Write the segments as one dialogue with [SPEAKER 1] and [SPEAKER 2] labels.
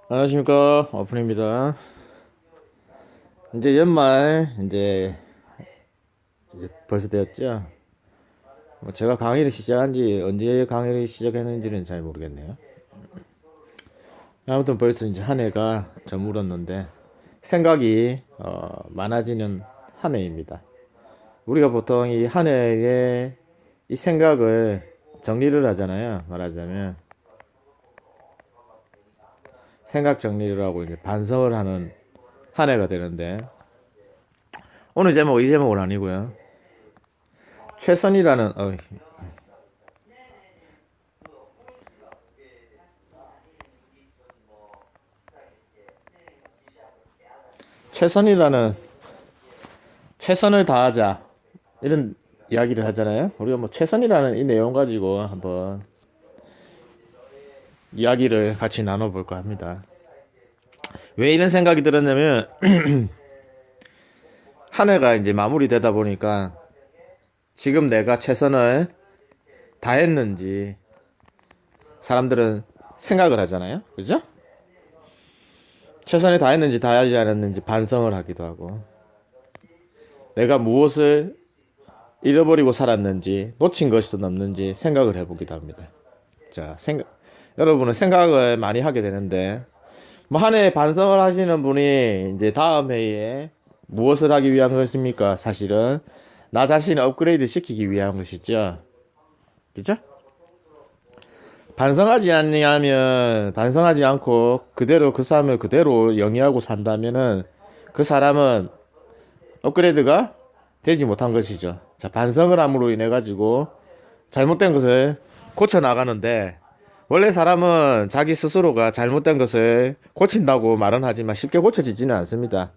[SPEAKER 1] 안녕하십니까, 오픈입니다. 이제 연말 이제 벌써 되었죠. 뭐 제가 강의를 시작한 지 언제 강의를 시작했는지는 잘 모르겠네요. 아무튼 벌써 이제 한 해가 저물었는데 생각이 많아지는 한 해입니다. 우리가 보통 이 한 해에 이 생각을 정리를 하잖아요. 말하자면 생각 정리를 하고 이제 반성을 하는 한 해가 되는데, 오늘 제목 이 제목은 아니고요. 최선이라는 최선이라는 최선을 다하자, 이런 이야기를 하잖아요. 우리가 뭐 최선이라는 이 내용 가지고 한번 이야기를 같이 나눠볼까 합니다. 왜 이런 생각이 들었냐면 한 해가 이제 마무리되다 보니까 지금 내가 최선을 다했는지 사람들은 생각을 하잖아요. 그죠? 최선을 다했는지 다하지 않았는지 반성을 하기도 하고, 내가 무엇을 잃어버리고 살았는지 놓친 것이 없는지 생각을 해보기도 합니다. 자, 여러분은 생각을 많이 하게 되는데, 뭐 한 해 반성을 하시는 분이 이제 다음 해에 무엇을 하기 위한 것입니까? 사실은 나 자신을 업그레이드 시키기 위한 것이죠. 그죠? 반성하지 않고 그대로 그 삶을 그대로 영위하고 산다면은 그 사람은 업그레이드가 되지 못한 것이죠. 자, 반성을 함으로 인해 가지고 잘못된 것을 고쳐 나가는데, 원래 사람은 자기 스스로가 잘못된 것을 고친다고 말은 하지만 쉽게 고쳐지지는 않습니다.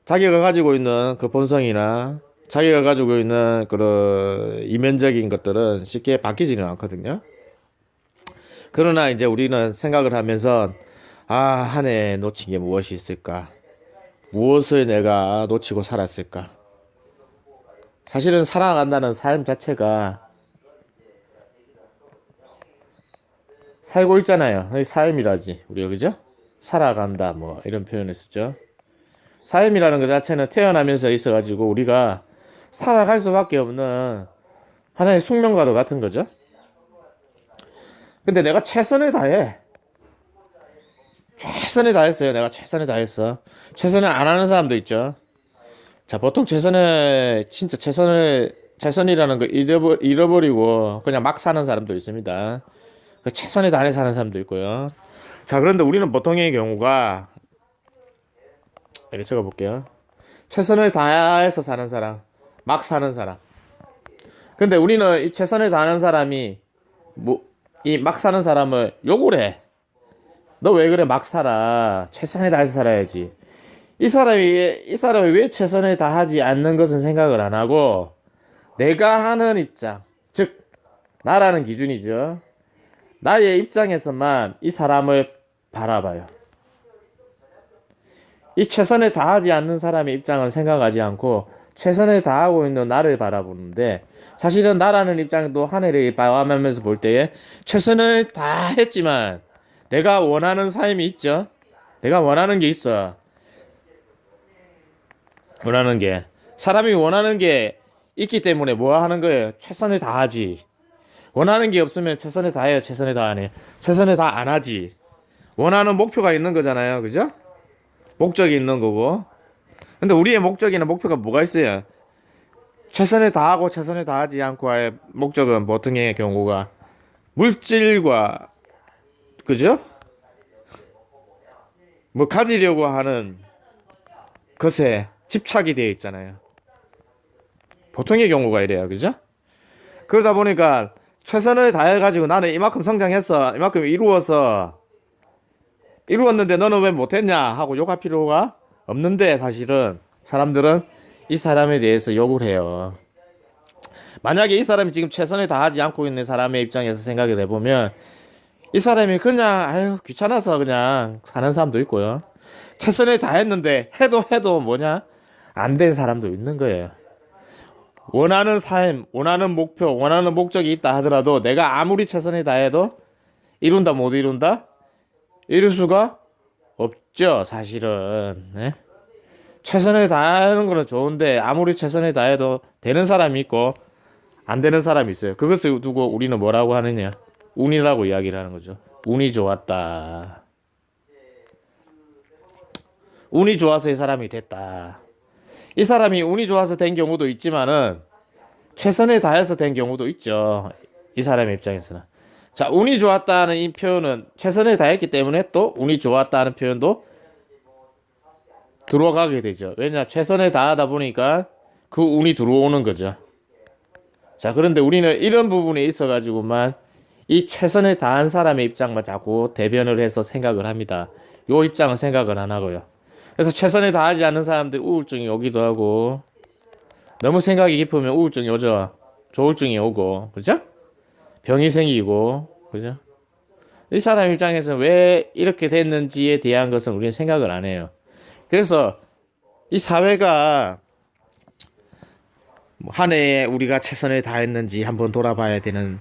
[SPEAKER 1] 자기가 가지고 있는 그 본성이나 자기가 가지고 있는 그런 이면적인 것들은 쉽게 바뀌지는 않거든요. 그러나 이제 우리는 생각을 하면서, 한 해 놓친 게 무엇이 있을까? 무엇을 내가 놓치고 살았을까? 사실은 살아간다는 삶 자체가 살고 있잖아요. 삶이라지, 우리가, 그죠? 살아간다, 뭐 이런 표현을 쓰죠. 삶이라는 것 자체는 태어나면서 있어가지고 우리가 살아갈 수밖에 없는 하나의 숙명과도 같은 거죠. 근데 내가 최선을 다해. 최선을 다했어요. 내가 최선을 다했어. 최선을 안 하는 사람도 있죠. 자, 보통 진짜 최선이라는 걸 잃어버리고 그냥 막 사는 사람도 있습니다. 최선을 다해 사는 사람도 있고요. 자, 그런데 우리는 보통의 경우가, 이렇게 적어볼게요. 최선을 다해서 사는 사람, 막 사는 사람. 근데 우리는 이 최선을 다하는 사람이, 이 막 사는 사람을 욕을 해. 너 왜 그래, 막 살아. 최선을 다해서 살아야지. 이 사람이 왜 최선을 다하지 않는 것은 생각을 안 하고, 내가 하는 입장, 즉, 나라는 기준이죠. 나의 입장에서만 이 사람을 바라봐요. 이 최선을 다하지 않는 사람의 입장은 생각하지 않고 최선을 다하고 있는 나를 바라보는데, 사실은 나라는 입장도 한 해를 봐가면서 볼 때에 최선을 다했지만 내가 원하는 삶이 있죠. 내가 원하는 게 있어. 원하는 게, 사람이 원하는 게 있기 때문에 뭐 하는 거예요? 최선을 다하지. 원하는 게 없으면 최선을 다해요? 최선을 다 안 해? 최선을 다 안 하지. 원하는 목표가 있는 거잖아요. 그죠? 목적이 있는 거고. 근데 우리의 목적이나 목표가 뭐가 있어요? 최선을 다하고 최선을 다하지 않고 할 목적은 보통의 경우가 물질과, 그죠? 뭐 가지려고 하는 것에 집착이 되어 있잖아요. 보통의 경우가 이래요. 그죠? 그러다 보니까 최선을 다해가지고 나는 이만큼 성장했어, 이만큼 이루었는데 너는 왜 못했냐 하고 욕할 필요가 없는데, 사실은 사람들은 이 사람에 대해서 욕을 해요. 만약에 이 사람이 지금 최선을 다하지 않고 있는 사람의 입장에서 생각을 해보면, 이 사람이 그냥 귀찮아서 그냥 사는 사람도 있고요. 최선을 다했는데 해도 뭐냐, 안 된 사람도 있는 거예요. 원하는 삶, 원하는 목표, 원하는 목적이 있다 하더라도 내가 아무리 최선을 다해도 이룬다 못 이룬다? 이럴 수가 없죠, 사실은. 네? 최선을 다하는 거는 좋은데 아무리 최선을 다해도 되는 사람이 있고 안 되는 사람이 있어요. 그것을 두고 우리는 뭐라고 하느냐? 운이라고 이야기를 하는 거죠. 운이 좋았다. 운이 좋아서 이 사람이 됐다. 이 사람이 운이 좋아서 된 경우도 있지만은 최선을 다해서 된 경우도 있죠. 이 사람의 입장에서는. 자, 운이 좋았다는 이 표현은 최선을 다했기 때문에 또 운이 좋았다는 표현도 들어가게 되죠. 왜냐, 최선을 다하다 보니까 그 운이 들어오는 거죠. 자, 그런데 우리는 이런 부분에 있어가지고만 이 최선을 다한 사람의 입장만 자꾸 대변을 해서 생각을 합니다. 요 입장은 생각을 안 하고요. 그래서 최선을 다하지 않는 사람들 우울증이 오기도 하고, 너무 생각이 깊으면 우울증이 오죠. 조울증이 오고, 그죠? 병이 생기고, 그죠? 이 사람 입장에서는 왜 이렇게 됐는지에 대한 것은 우리는 생각을 안 해요. 그래서 이 사회가 한 해에 우리가 최선을 다했는지 한번 돌아봐야 되는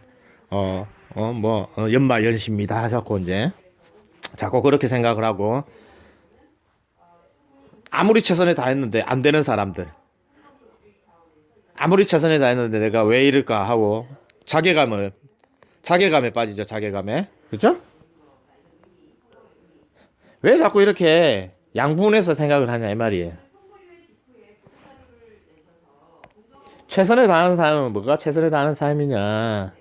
[SPEAKER 1] 연말 연시입니다. 자꾸 이제 자꾸 그렇게 생각을 하고, 아무리 최선을 다했는데 안 되는 사람들, 아무리 최선을 다했는데 내가 왜 이럴까 하고 자괴감에 빠지죠. 자괴감에. 그렇죠? 왜 자꾸 이렇게 양분해서 생각을 하냐 이 말이에요. 최선을 다하는 삶은 뭐가 최선을 다하는 삶이냐?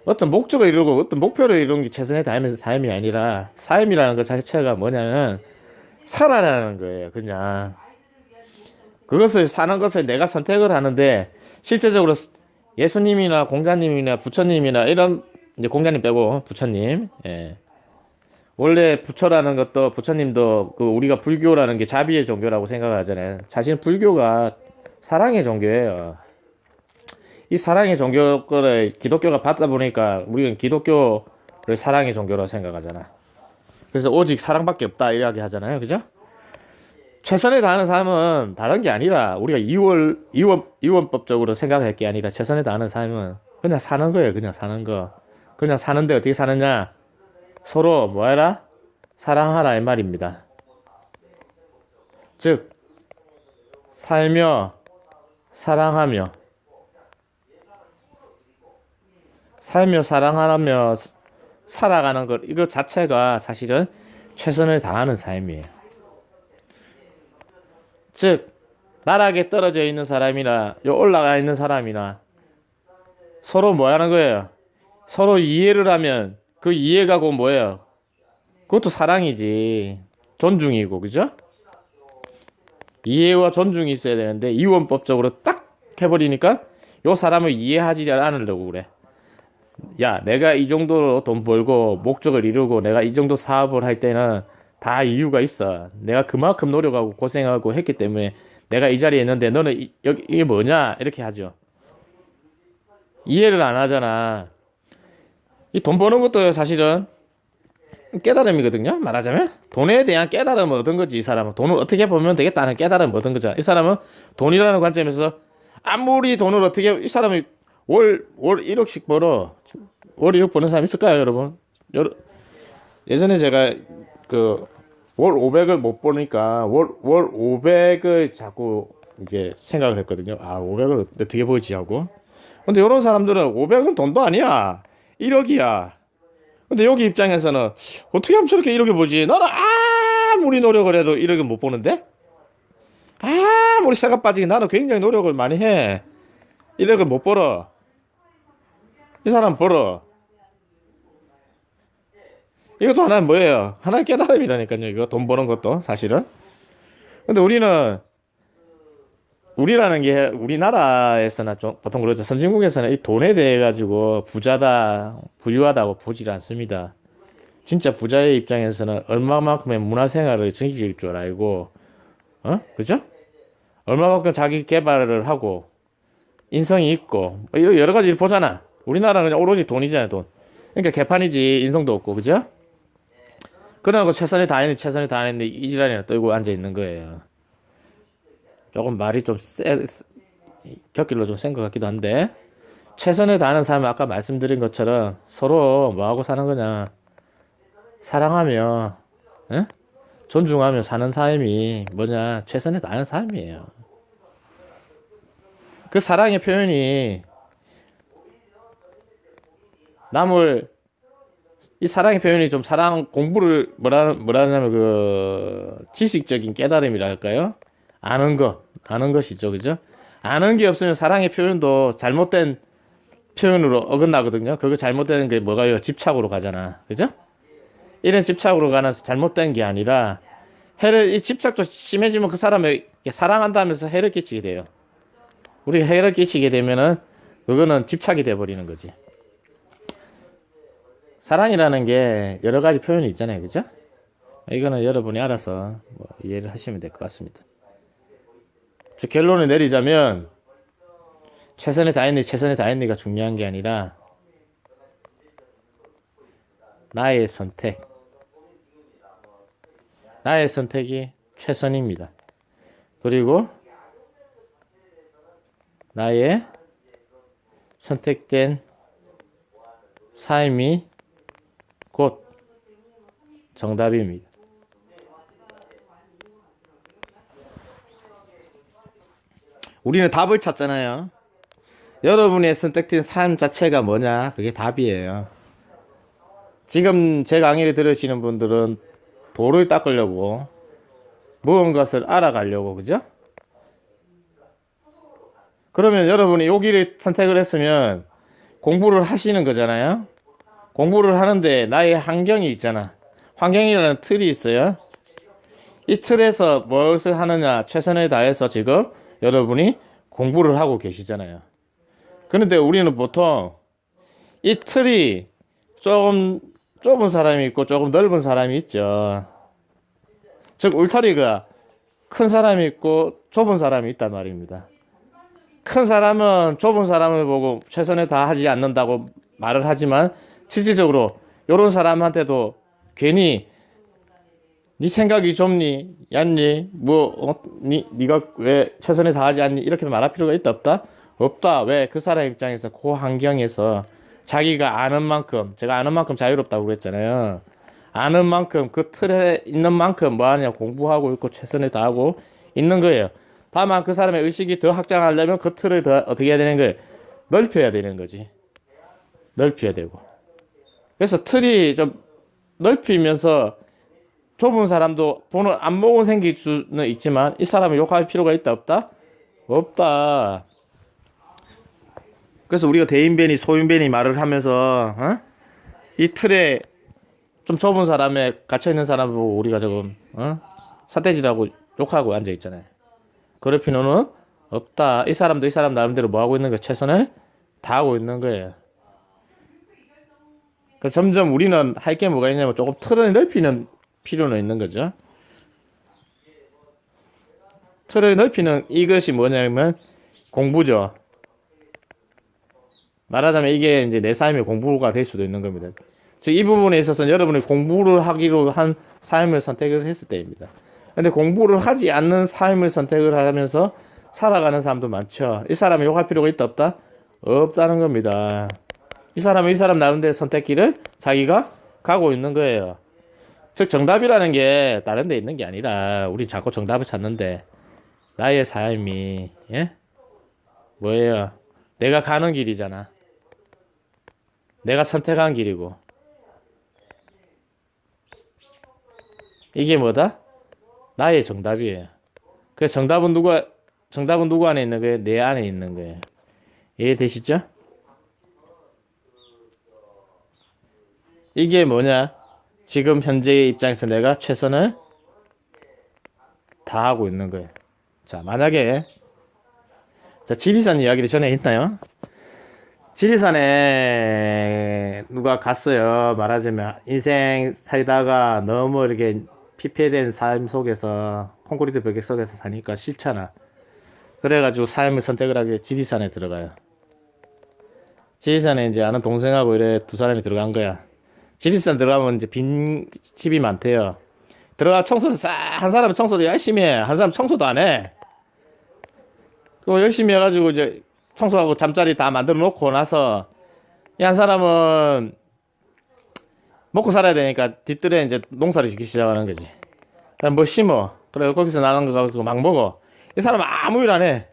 [SPEAKER 1] 어떤 목적을 이루고 어떤 목표를 이루는 게 최선을 다하면서 삶이 아니라, 삶이라는 것 자체가 뭐냐면 살아라는 거예요. 그냥 그것을 사는 것을 내가 선택을 하는데, 실제적으로 예수님이나 공자님이나 부처님이나 이런, 이제 공자님 빼고 부처님, 예. 원래 부처라는 것도 부처님도 그 우리가 불교라는 게 자비의 종교라고 생각하잖아요. 사실 불교가 사랑의 종교예요. 이 사랑의 종교를 기독교가 받다 보니까 우리는 기독교를 사랑의 종교라고 생각하잖아. 그래서 오직 사랑밖에 없다 이야기 하잖아요. 그죠? 최선을 다하는 삶은 다른 게 아니라, 우리가 이원법적으로 생각할 게 아니라, 최선을 다하는 삶은 그냥 사는 거예요. 그냥 사는 거. 그냥 사는데 어떻게 사느냐? 서로 뭐해라? 사랑하라 이 말입니다. 즉 살며 사랑하며, 살며 사랑하며 살아가는 것, 이거 자체가 사실은 최선을 다하는 삶이에요. 즉 나락에 떨어져 있는 사람이나 올라가 있는 사람이나 서로 뭐 하는 거예요? 서로 이해를 하면 그 이해가 곧 뭐예요? 그것도 사랑이지. 존중이고, 그죠? 이해와 존중이 있어야 되는데 이원법적으로 딱 해버리니까 요 사람을 이해하지 않으려고 그래. 야, 내가 이 정도로 돈 벌고 목적을 이루고 내가 이 정도 사업을 할 때는 다 이유가 있어. 내가 그만큼 노력하고 고생하고 했기 때문에 내가 이 자리에 있는데 너는 이게 뭐냐? 이렇게 하죠. 이해를 안 하잖아. 이 돈 버는 것도 사실은 깨달음이거든요. 말하자면 돈에 대한 깨달음을 얻은 거지. 이 사람은 돈을 어떻게 벌면 되겠다는 깨달음을 얻은 거잖아. 이 사람은 돈이라는 관점에서 아무리 돈을 어떻게, 이 사람이 월 1억씩 벌어. 월 1억 버는 사람 있을까요, 여러분? 예전에 제가 그 월 500을 못 버니까 월 500을 자꾸 이게 생각을 했거든요. 아, 500을 어떻게 벌지 하고. 근데 이런 사람들은 500은 돈도 아니야. 1억이야. 근데 여기 입장에서는 어떻게 하면 저렇게 1억을 보지? 나는 아무리 노력을 해도 1억은 못 보는데? 아무리 새가 빠지게 나는 굉장히 노력을 많이 해. 1억을 못 벌어. 이 사람 벌어. 이것도 하나는 뭐예요? 하나의 깨달음이라니까요. 이거 돈 버는 것도 사실은. 근데 우리라는 게 우리나라에서나 좀 보통 그렇죠. 선진국에서는 이 돈에 대해 가지고 부자다, 부유하다고 보질 않습니다. 진짜 부자의 입장에서는 얼마만큼의 문화생활을 즐길 줄 알고, 그죠? 얼마만큼 자기 개발을 하고 인성이 있고 여러 가지를 보잖아. 우리나라는 그냥 오로지 돈이잖아요, 돈. 그러니까 개판이지, 인성도 없고, 그죠? 그러고 최선을 다했는데 이 지랄이나 떨고 앉아 있는 거예요. 조금 말이 좀 곁길로 좀 센 것 같기도 한데, 최선을 다하는 사람은 아까 말씀드린 것처럼 서로 뭐하고 사는 거냐? 사랑하며, 응? 존중하며 사는 삶이 뭐냐? 최선을 다하는 삶이에요. 그 사랑의 표현이 남을 이 사랑의 표현이 좀 사랑 공부를 뭐라 하냐면 그 지식적인 깨달음이라 할까요? 아는 것이죠, 그죠? 아는 게 없으면 사랑의 표현도 잘못된 표현으로 어긋나거든요. 그거 잘못된 게 뭐가요? 집착으로 가잖아, 그죠? 이런 집착으로 가는 잘못된 게 아니라 이 집착도 심해지면 그 사람을 사랑한다면서 해를 끼치게 돼요. 우리가 해를 끼치게 되면은 그거는 집착이 돼 버리는 거지. 사랑이라는 게 여러 가지 표현이 있잖아요, 그죠? 이거는 여러분이 알아서 뭐 이해를 하시면 될 것 같습니다. 결론을 내리자면 최선을 다했니가 중요한 게 아니라 나의 선택이 최선입니다. 그리고 나의 선택된 삶이 곧 정답입니다. 우리는 답을 찾잖아요. 여러분의 선택된 삶 자체가 뭐냐? 그게 답이에요. 지금 제 강의를 들으시는 분들은 도를 닦으려고 무언가를 알아가려고, 그죠? 그러면 여러분이 여기를 선택을 했으면 공부를 하시는 거잖아요. 공부를 하는데 나의 환경이 있잖아. 환경이라는 틀이 있어요. 이 틀에서 무엇을 하느냐, 최선을 다해서 지금 여러분이 공부를 하고 계시잖아요. 그런데 우리는 보통 이 틀이 조금 좁은 사람이 있고 조금 넓은 사람이 있죠. 즉 울타리가 큰 사람이 있고 좁은 사람이 있단 말입니다. 큰 사람은 좁은 사람을 보고 최선을 다하지 않는다고 말을 하지만 실질적으로 이런 사람한테도 괜히 네 생각이 좁니 얕니 네가 왜 최선을 다하지 않니 이렇게 말할 필요가 있다 없다? 없다. 왜? 그 사람 입장에서 그 환경에서 자기가 아는 만큼, 제가 아는 만큼 자유롭다고 그랬잖아요. 아는 만큼 그 틀에 있는 만큼 뭐 하냐 공부하고 있고 최선을 다하고 있는 거예요. 다만 그 사람의 의식이 더 확장하려면 그 틀을 더 어떻게 해야 되는 거예요? 넓혀야 되는 거지. 넓혀야 되고. 그래서 틀이 좀 넓히면서 좁은 사람도 보는 안목은 생길 수는 있지만 이 사람을 욕할 필요가 있다 없다? 없다. 그래서 우리가 대인배니 소인배니 말을 하면서 이 틀에 좀 좁은 사람에 갇혀있는 사람을 보고 우리가 조금 사대질하고 욕하고 앉아있잖아요. 그럴 필요는 없다. 이 사람도 이 사람 나름대로 뭐하고 있는 거예요? 최선을 다하고 있는 거예요. 그러니까 점점 우리는 할 게 뭐가 있냐면 조금 틀을 넓히는 필요는 있는 거죠. 틀을 넓히는 이것이 뭐냐면 공부죠. 말하자면 이게 이제 내 삶의 공부가 될 수도 있는 겁니다. 즉, 이 부분에 있어서는 여러분이 공부를 하기로 한 삶을 선택을 했을 때입니다. 근데 공부를 하지 않는 삶을 선택을 하면서 살아가는 사람도 많죠. 이 사람이 욕할 필요가 있다 없다? 없다는 겁니다. 이 사람은 이 사람 나름대로 선택기를 자기가 가고 있는 거예요. 즉 정답이라는 게 다른 데 있는 게 아니라 우리 자꾸 정답을 찾는데 나의 삶이 뭐예요? 내가 가는 길이잖아. 내가 선택한 길이고 이게 뭐다? 나의 정답이에요. 그래서 정답은 누구 안에 있는 거예요? 내 안에 있는 거예요. 이해되시죠? 이게 뭐냐? 지금 현재의 입장에서 내가 최선을 다하고 있는 거예요. 자, 만약에 지리산 이야기를 전에 했나요? 지리산에 누가 갔어요. 말하자면 인생 살다가 너무 이렇게 피폐된 삶 속에서 콘크리트 벽 속에서 사니까 싫잖아. 그래가지고 삶을 선택을 하게 지리산에 들어가요. 지리산에 이제 아는 동생하고 이래 두 사람이 들어간 거야. 지리산 들어가면 이제 빈 집이 많대요. 들어가 청소를 한 사람은 청소도 열심히 해. 한 사람은 청소도 안 해. 그거 열심히 해가지고 이제 청소하고 잠자리 다 만들어 놓고 나서 이 한 사람은 먹고 살아야 되니까 뒤뜰에 이제 농사를 짓기 시작하는 거지. 그럼 뭐 심어. 그래 거기서 나는 거 가지고 막 먹어. 이 사람은 아무 일 안 해.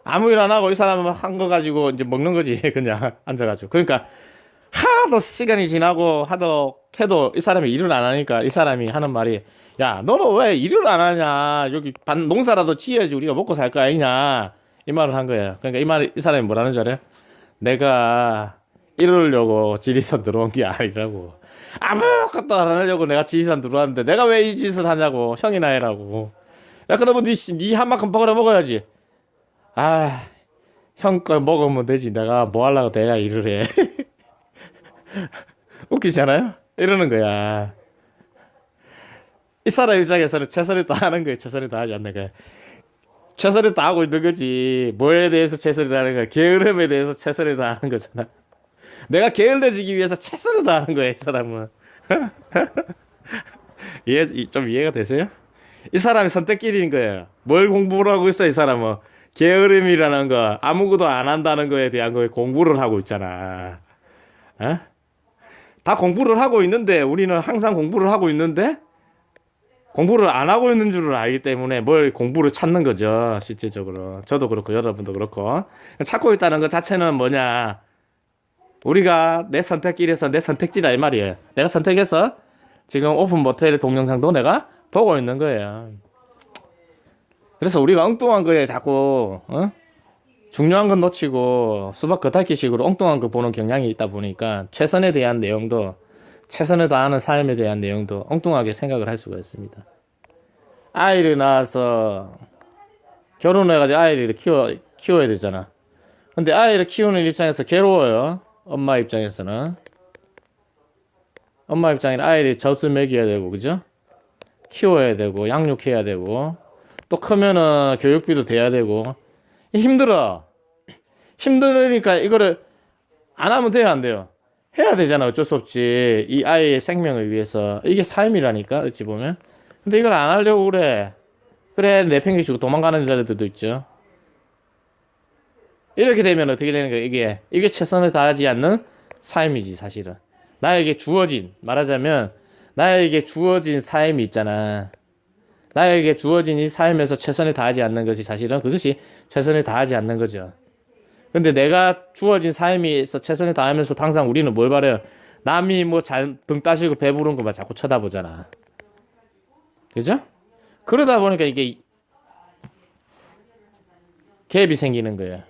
[SPEAKER 1] 아무 일 안 하고 이 사람은 한 거 가지고 이제 먹는 거지. 그냥 앉아가지고. 그러니까 하도 시간이 지나고 하도 해도 이 사람이 일을 안 하니까 이 사람이 하는 말이 야 너는 왜 일을 안 하냐. 여기 농사라도 지어야지 우리가 먹고 살 거 아니냐. 이 말을 한 거예요. 그러니까 이 사람이 뭐라는 줄 알아요? 내가 이러려고 지리산 들어온 게 아니라고. 아무것도 안 하려고 내가 지리산 들어왔는데 내가 왜 이 짓을 하냐고. 형이나 해라고. 야 그러면 니 한 만큼 먹으라 먹어야지. 아, 형 거 먹으면 되지. 내가 뭐 하려고 내가 일을 해. 웃기잖아요? 이러는 거야. 이 사람 입장에서는 최선을 다하는 거예요. 최선을 다하지 않는 거야. 최선을 다하고 있는 거지. 뭐에 대해서 최선을 다하는 거야. 게으름에 대해서 최선을 다하는 거잖아. 내가 게을러지기 위해서 최선을 다하는 거야, 이 사람은. 좀 이해가 되세요? 이 사람이 선택길인 거예요. 뭘 공부를 하고 있어, 이 사람은. 게으름이라는 거, 아무것도 안 한다는 거에 대한 거에 공부를 하고 있잖아. 어? 다 공부를 하고 있는데, 우리는 항상 공부를 하고 있는데, 공부를 안 하고 있는 줄을 알기 때문에 뭘 공부를 찾는 거죠, 실질적으로. 저도 그렇고, 여러분도 그렇고. 찾고 있다는 것 자체는 뭐냐. 우리가 내 선택길에서 내 선택지라 이 말이에요. 내가 선택해서 지금 오픈 모텔의 동영상도 내가 보고 있는 거예요. 그래서 우리가 엉뚱한 거에 자꾸 중요한 건 놓치고 수박 겉핥기식으로 엉뚱한 거 보는 경향이 있다 보니까 최선에 대한 내용도 최선을 다하는 삶에 대한 내용도 엉뚱하게 생각을 할 수가 있습니다. 아이를 낳아서 결혼해가지고 아이를 키워야 되잖아. 근데 아이를 키우는 입장에서 괴로워요. 엄마 입장에서는. 엄마 입장에는 아이를 젖을 먹여야 되고, 그죠? 키워야 되고, 양육해야 되고, 또 크면은 교육비도 돼야 되고, 힘들어. 힘드니까 이거를 안 하면 돼요, 안 돼요? 해야 되잖아, 어쩔 수 없지. 이 아이의 생명을 위해서. 이게 삶이라니까, 어찌 보면. 근데 이걸 안 하려고 그래. 그래, 내팽개치고 도망가는 자들도 있죠. 이렇게 되면 어떻게 되는 거야? 이게 최선을 다하지 않는 삶이지, 사실은. 나에게 주어진, 말하자면, 나에게 주어진 삶이 있잖아. 나에게 주어진 이 삶에서 최선을 다하지 않는 것이 사실은 그것이 최선을 다하지 않는 거죠. 근데 내가 주어진 삶에서 최선을 다하면서 항상 우리는 뭘 바래요? 남이 뭐 등 따시고 배부른 것만 자꾸 쳐다보잖아. 그죠? 그러다 보니까 이게 갭이 생기는 거예요.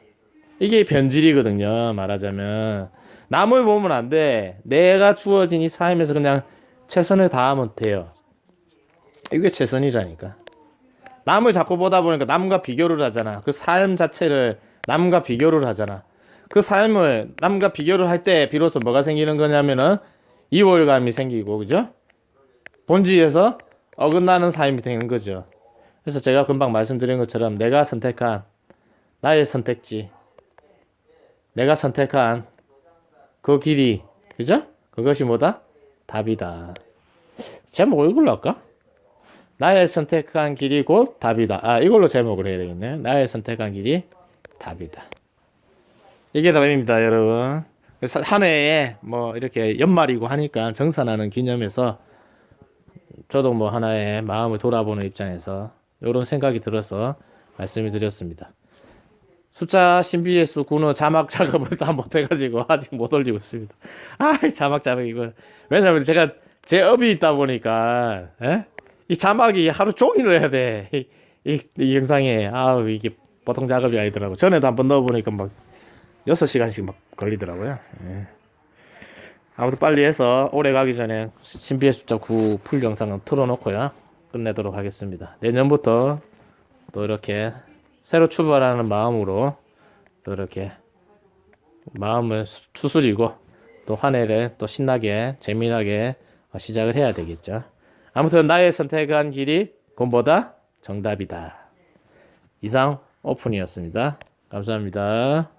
[SPEAKER 1] 이게 변질이거든요. 말하자면 남을 보면 안 돼. 내가 주어진 이 삶에서 그냥 최선을 다하면 돼요. 이게 최선이라니까. 남을 자꾸 보다 보니까 남과 비교를 하잖아. 그 삶 자체를 남과 비교를 하잖아. 그 삶을 남과 비교를 할 때 비로소 뭐가 생기는 거냐면은 이월감이 생기고, 그죠? 본질에서 어긋나는 삶이 되는 거죠. 그래서 제가 금방 말씀드린 것처럼 내가 선택한 나의 선택지, 내가 선택한 그 길이, 그죠? 그것이 뭐다? 답이다. 제목을 이걸로 할까? 나의 선택한 길이 곧 답이다. 아, 이걸로 제목을 해야 되겠네. 나의 선택한 길이 답이다. 이게 답입니다, 여러분. 한 해에 뭐 이렇게 연말이고 하니까 정산하는 기념에서 저도 뭐 하나의 마음을 돌아보는 입장에서 이런 생각이 들어서 말씀을 드렸습니다. 숫자 신비의 수 9는 자막 작업을 다 못해가지고 아직 못 올리고 있습니다. 아, 자막 작업 이거. 왜냐면 제가 제 업이 있다 보니까, 이 자막이 하루 종일 해야 돼. 이 영상에. 아우, 이게 보통 작업이 아니더라고. 전에도 한번 넣어보니까 막 6시간씩 막 걸리더라고요. 예. 아무튼 빨리 해서 올해 가기 전에 신비의 숫자 9 풀 영상은 틀어놓고요. 끝내도록 하겠습니다. 내년부터 또 이렇게 새로 출발하는 마음으로 또 이렇게 마음을 추스리고 또 한 해를 또 신나게 재미나게 시작을 해야 되겠죠. 아무튼 나의 선택한 길이 곧보다 정답이다. 이상 오픈이었습니다. 감사합니다.